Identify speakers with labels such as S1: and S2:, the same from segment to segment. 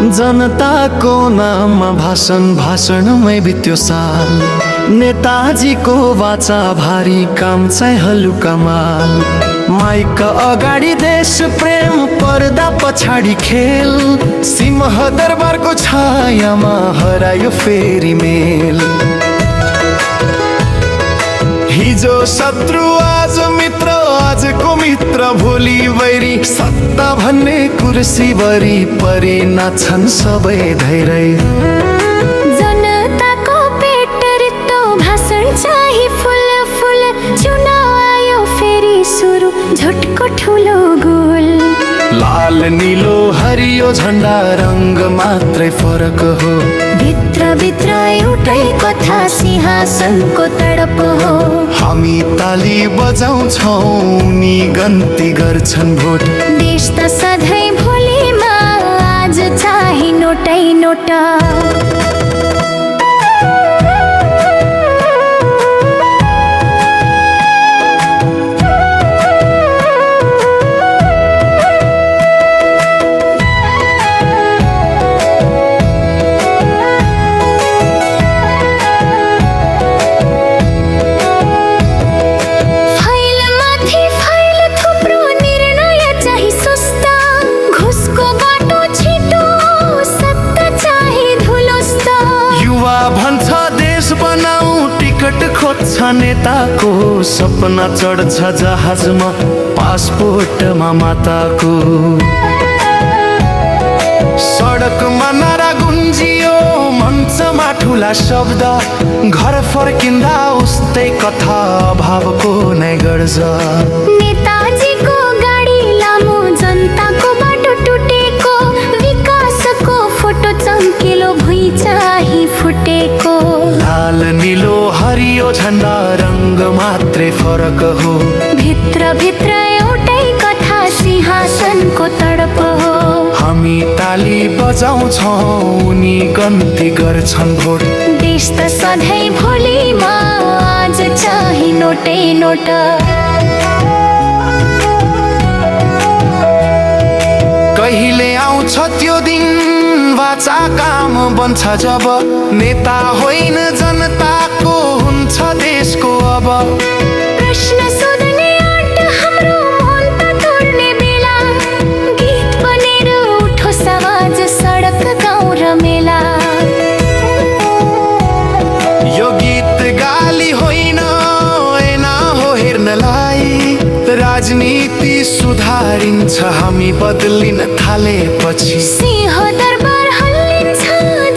S1: जनताको नाममा भाषणमै बित्यो साल। नेताजीको वाचा भारी काम चाहिँ हलुका माल। माइक अगाडि देश प्रेम, पर्दा पछाडि खेल। सिंह दरबारको छायामा हरायो फेरि मेल। हिजो शत्रु आज मित्र, आजको मित्र भोलि वैरी। सत्ता भन्ने कुर्सी भरि परि नाच्छन् सबै धैर्य।
S2: जनताको पेट रित्तो, भाषण चाहिँ फुल फुल। चुनाव आयो फेरि सुरु, झुटको ठुलो गोल।
S1: लाल नीलो हरियो झण्डा, रङ्ग मात्रै फरक हो।
S2: भित्र भित्र एउटै कथा, सिंहासनको तडप हो।
S1: हामी ताली बजाउँछौँ, उनी गन्ती गर्छन् भोट।
S2: देश त सधैँ भोलिमा, आज चाहिँ नोटै नोट।
S1: खोज्छ नेताको सपना, चढ्छ जहाजमा पासपोर्टमा माताको। सडकमा नारा गुन्जियो, मञ्चमा ठुला शब्द। घर फर्किँदा उस्तै कथा, अभावको नै गर्छ।
S2: नेताजीको गाडी लामो, जनताको बाटो टुटेको। विकासको फोटो चम्किलो, भुइँ चाहिँ फुटेको।
S1: लाल नीलो हरियो झण्डा, रङ्ग मात्रै फरक हो।
S2: भित्र भित्र एउटै कथा, सिंहासनको तडप हो।
S1: हामी ताली बजाउँछौँ, उनी गन्ती गर्छन् भोट।
S2: देश त सधैँ भोलिमा, आज चाहिँ नोटै नोट।
S1: कहिले आउँछ त्यो दिन, वाचा काम बन्छ जब। नेता होइन जनताको, हुन्छ देशको अब।
S2: प्रश्न सोध्ने आँट, हाम्रो मन त तोड्ने बेला। गीत बनेर उठोस् आवाज, सडक गाउँ र मेला।
S1: यो गीत गाली होइन, ऐना हो हेर्नलाई। राजनीति सुधारिन्छ, हामी बदलिन थालेपछि।
S2: सिंह दरबार हल्लिन्छ,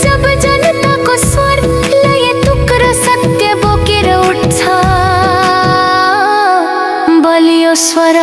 S2: जब जनताको स्वर लय तुक र सत्य बोकेर उठ्छ। बलियो स्वर